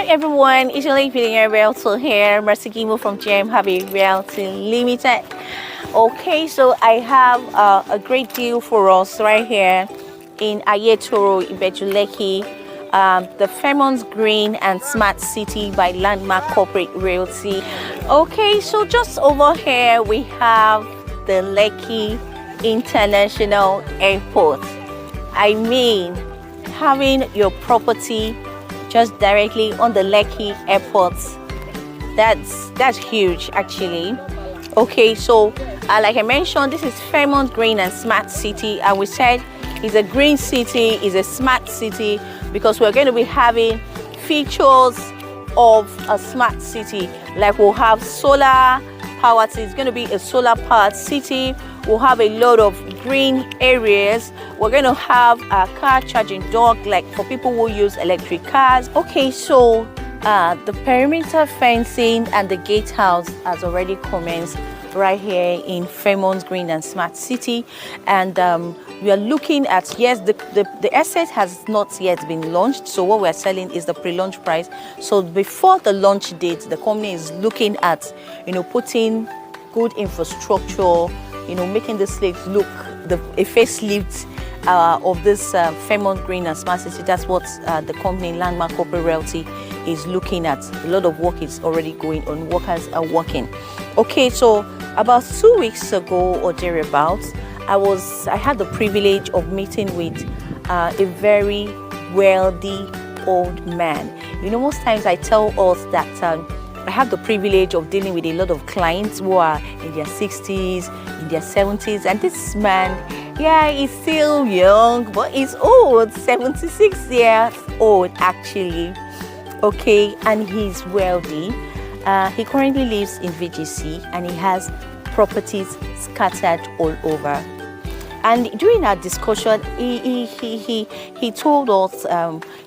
everyone, it's your Lekki-Epe Realty here, Mercy Gimo from Lekki-Epe Realty Limited. Okay, so I have a great deal for us right here in Ibeju, Lekki, the Fairmont Green and Smart City by Landmark Corporate Realty. Okay, so just over here we have the Lekki International Airport. I mean, having your property just directly on the Lekki Airport, that's huge actually. Okay, so like I mentioned, this is Fairmont Green and Smart City, and we said it's a green city, it's a smart city, because we're going to be having features of a smart city. Like we'll have solar power, it's going to be a solar powered city. We'll have a lot of green areas. We're going to have a car charging dock, like for people who use electric cars. Okay, so the perimeter fencing and the gatehouse has already commenced right here in Fairmont Green and Smart City. And we are looking at, yes, the asset has not yet been launched. So what we're selling is the pre-launch price. So before the launch date, the company is looking at, putting good infrastructure, making this place look a facelift of this Fairmont Green and Smart City. That's what the company Landmark Corporate Realty is looking at. A lot of work is already going on. Workers are working. Okay, so about 2 weeks ago or thereabouts, I had the privilege of meeting with a very wealthy old man. Most times I tell us that I have the privilege of dealing with a lot of clients who are in their 60s, in their 70s, and this man, yeah, he's still young, but he's old, 76 years old actually. Okay, and he's wealthy. He currently lives in VGC and he has properties scattered all over. And during our discussion, he told us,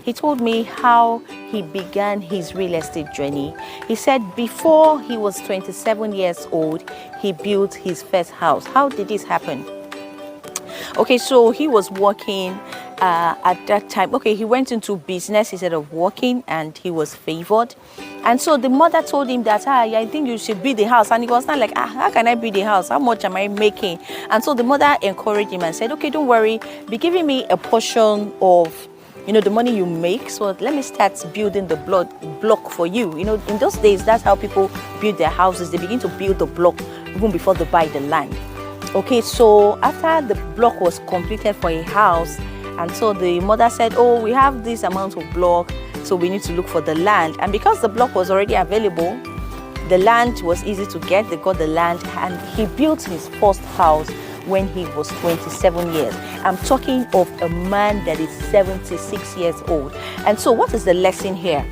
he told me how he began his real estate journey. He said before he was 27 years old, he built his first house. How did this happen? Okay, so he was working at that time. Okay, he went into business instead of working, and he was favored. And so the mother told him that, I think you should build a house. And he was not like, how can I build a house? How much am I making? And so the mother encouraged him and said, okay, don't worry, be giving me a portion of, the money you make. So let me start building the block for you. In those days, that's how people build their houses. They begin to build the block even before they buy the land. Okay, so after the block was completed for a house, and so the mother said, oh, we have this amount of block, so we need to look for the land. And because the block was already available, the land was easy to get. They got the land, and he built his first house when he was 27 years. I'm talking of a man that is 76 years old. And so what is the lesson here?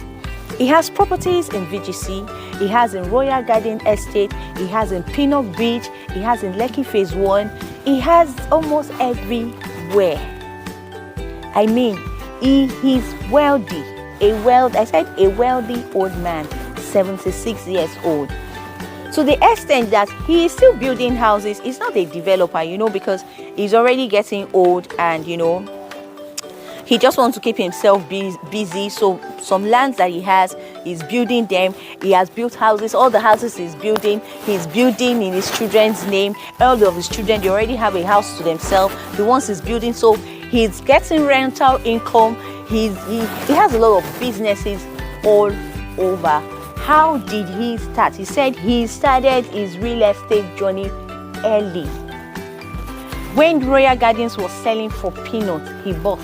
He has properties in VGC, he has in Royal Garden Estate, he has in Pinnock Beach, he has in Lekki Phase 1, he has almost everywhere. I mean, he is wealthy. I said a wealthy old man, 76 years old. To the extent that he is still building houses. He's not a developer, because he's already getting old, and he just wants to keep himself busy. So some lands that he has, he's building them. He has built houses. All the houses he's building in his children's name. All of his children, they already have a house to themselves. The ones he's building, so he's getting rental income. He has a lot of businesses all over. How did he start? He said he started his real estate journey early. When Royal Gardens was selling for peanuts, he bought.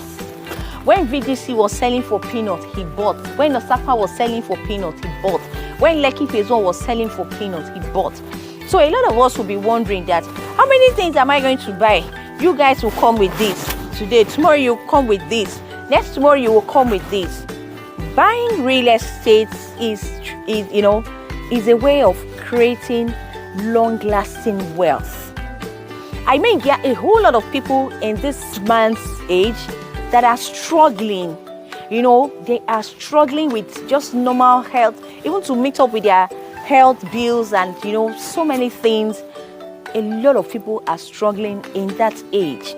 When VGC was selling for peanuts, he bought. When Osaka was selling for peanuts, he bought. When Lekki Phase 1 was selling for peanuts, he bought. So a lot of us will be wondering that, how many things am I going to buy? You guys will come with this today. Tomorrow you come with this. Next tomorrow you will come with this. Buying real estate is a way of creating long-lasting wealth. I mean, there are a whole lot of people in this man's age that are struggling. They are struggling with just normal health, even to meet up with their health bills and, so many things. A lot of people are struggling in that age.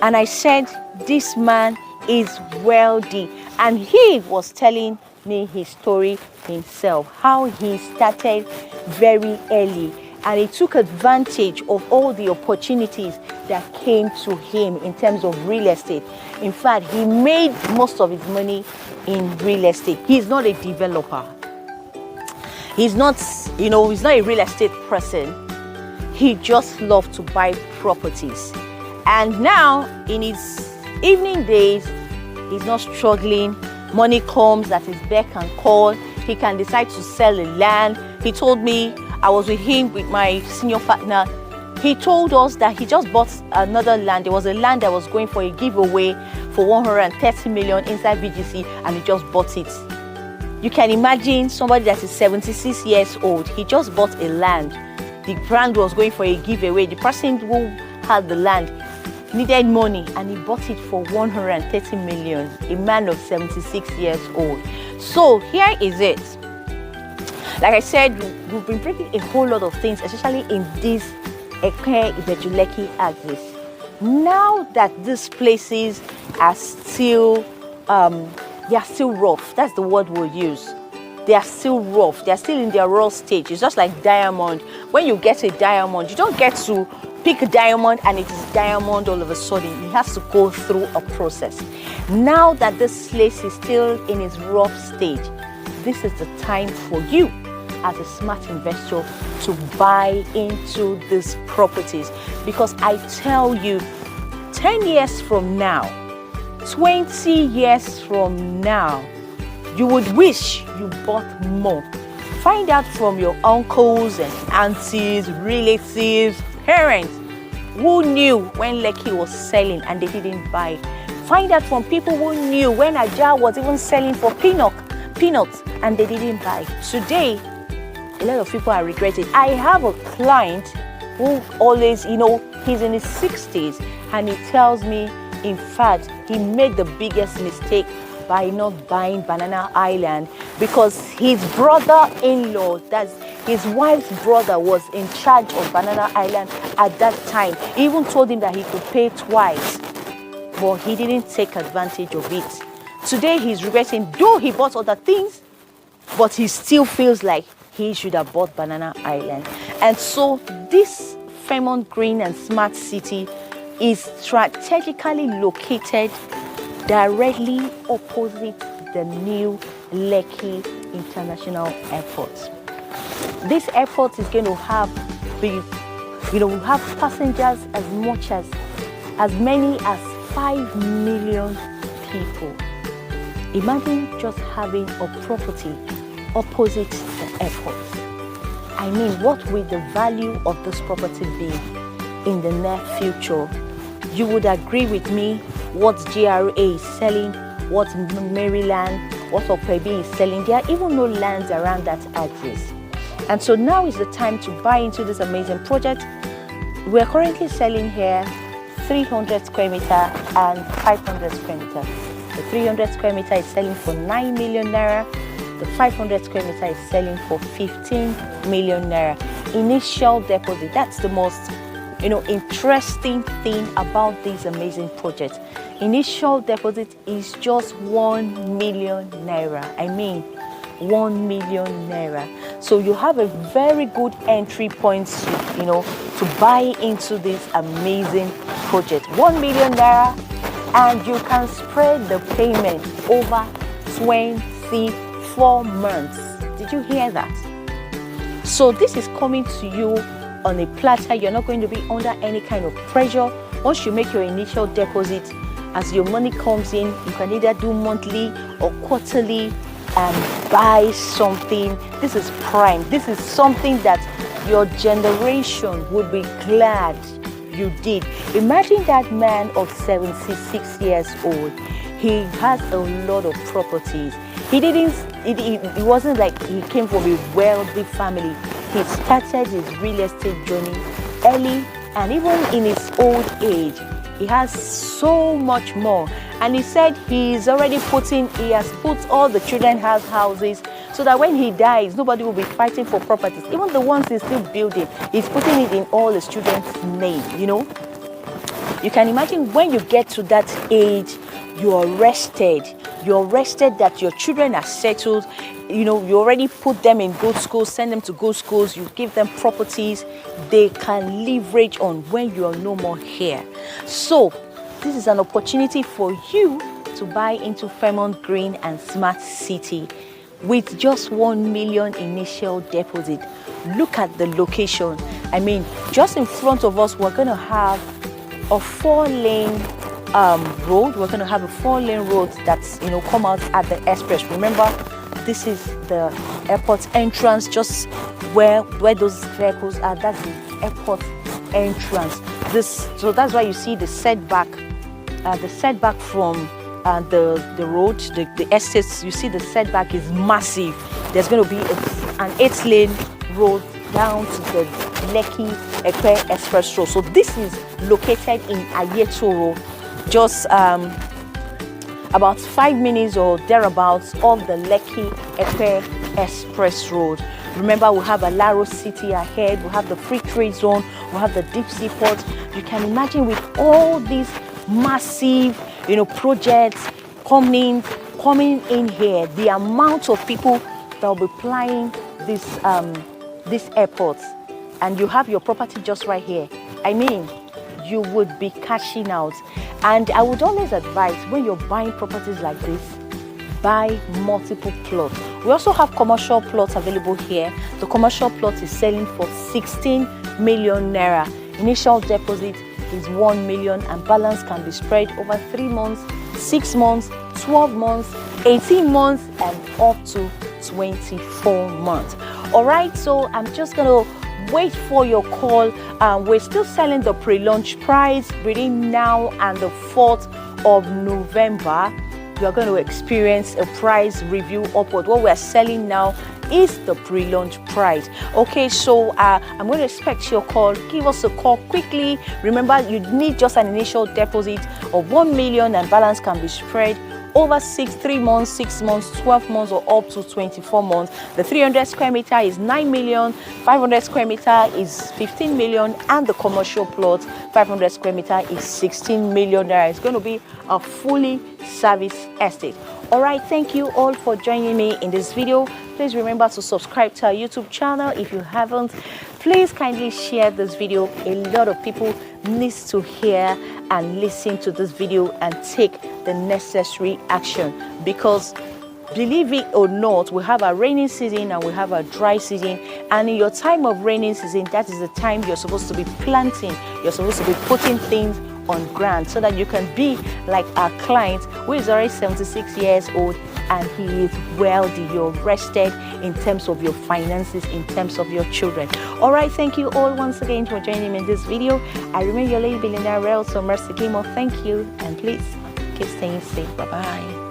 And I said, this man is wealthy. And he was telling me his story himself, how he started very early and he took advantage of all the opportunities that came to him in terms of real estate. In fact, he made most of his money in real estate. He's not a developer. He's not, he's not a real estate person. He just loves to buy properties. And now, in his evening days, he's not struggling. Money comes at his beck and call. He can decide to sell the land. He told me, I was with him, with my senior partner. He told us that he just bought another land. There was a land that was going for a giveaway for 130 million inside BGC, and he just bought it. You can imagine somebody that is 76 years old. He just bought a land. The brand was going for a giveaway. The person who had the land needed money, and he bought it for 130 million. A man of 76 years old. So here is it. Like I said, we've been breaking a whole lot of things, especially in this Ibeju Lekki axis. Now that these places are still they are still rough. That's the word we'll use. They are still rough. They are still in their raw stage. It's just like diamond. When you get a diamond, you don't get to pick a diamond and it is diamond all of a sudden. It has to go through a process. Now that this place is still in its rough stage, this is the time for you as a smart investor to buy into these properties. Because I tell you, 10 years from now, 20 years from now, you would wish you bought more. Find out from your uncles and aunties, relatives, parents who knew when Lekki was selling and they didn't buy. Find out from people who knew when Aja was even selling for peanuts and they didn't buy. Today, a lot of people are regretting. I have a client who always, he's in his 60s and he tells me, in fact, he made the biggest mistake by not buying Banana Island because his brother-in-law, that's his wife's brother, was in charge of Banana Island at that time. He even told him that he could pay twice, but he didn't take advantage of it. Today he's regretting, though he bought other things, but he still feels like he should have bought Banana Island. And so this Fairmont Green and Smart City is strategically located directly opposite the new Lekki International Airport. This airport is going to have have passengers as many as 5 million people. Imagine just having a property opposite the airport. I mean, what will the value of this property be in the near future? You would agree with me what GRA is selling, what Maryland, what Lekki is selling. There are even no lands around that address. And so now is the time to buy into this amazing project. We're currently selling here 300 square meter and 500 square meter. The 300 square meter is selling for 9 million naira. The 500 square meter is selling for 15 million naira. Initial deposit, that's the most interesting thing about this amazing project. Initial deposit is just 1 million naira. I mean, 1 million naira. So you have a very good entry point to buy into this amazing project. 1 million naira, and you can spread the payment over 24 months. Did you hear that? So this is coming to you on a platter. You're not going to be under any kind of pressure. Once you make your initial deposit, as your money comes in, you can either do monthly or quarterly and buy something. This is prime. This is something that your generation would be glad you did. Imagine that man of 76 years old. He has a lot of properties. It wasn't like he came from a wealthy family. He started his real estate journey early, and even in his old age, he has so much more. And he said he has put all the children has houses so that when he dies, nobody will be fighting for properties. Even the ones he's still building, he's putting it in all his children's name, You can imagine when you get to that age, you are rested. you're rested that your children are settled. You know, you already put them in good schools, send them to good schools, you give them properties they can leverage on when you're no more here. So this is an opportunity for you to buy into Fairmont Green and Smart City with just 1 million initial deposit. Look at the location. I mean, just in front of us, we're going to have a 4-lane road. We're going to have a 4-lane road that's, you know, come out at the express. Remember, this is the airport entrance, just where those vehicles are. That's the airport entrance. So that's why you see the setback from the road, the estates. You see the setback is massive. There's going to be an 8-lane road down to the Lekki-Epe Express Road. So this is located in Ibeju, just about 5 minutes or thereabouts of the Lekki-Epe Express Road. Remember, we have a Laro City ahead, we have the free trade zone, we have the deep sea port. You can imagine with all these massive, you know, projects coming in here, the amount of people that will be plying these airports, and you have your property just right here. I mean, you would be cashing out. And I would always advise, when you're buying properties like this, buy multiple plots. We also have commercial plots available here. The commercial plot is selling for 16 million naira. Initial deposit is 1 million and balance can be spread over 3 months, 6 months, 12 months, 18 months and up to 24 months. All right, so I'm just gonna wait for your call. We're still selling the pre-launch price between now and the 4th of November. You are going to experience a price review upward. What we're selling now is the pre-launch price. Okay, so I'm going to expect your call. Give us a call quickly. Remember, you need just an initial deposit of 1 million and balance can be spread over 3 months, 6 months, 12 months, or up to 24 months. The 300 square meter is 9 million, 500 square meter is 15 million, and the commercial plot, 500 square meter is 16 million naira. It's going to be a fully serviced estate. All right, thank you all for joining me in this video. Please remember to subscribe to our YouTube channel if you haven't. Please kindly share this video. A lot of people need to hear and listen to this video and take the necessary action, because believe it or not, we have a rainy season and we have a dry season, and in your time of rainy season, that is the time you're supposed to be planting, you're supposed to be putting things on ground, so that you can be like our client who is already 76 years old and he is wealthy. You're rested in terms of your finances, in terms of your children. All right, thank you all once again for joining me in this video. I remain your lady billionaire realtor Mercy Kimo. Thank you, and please keep staying safe. Bye bye.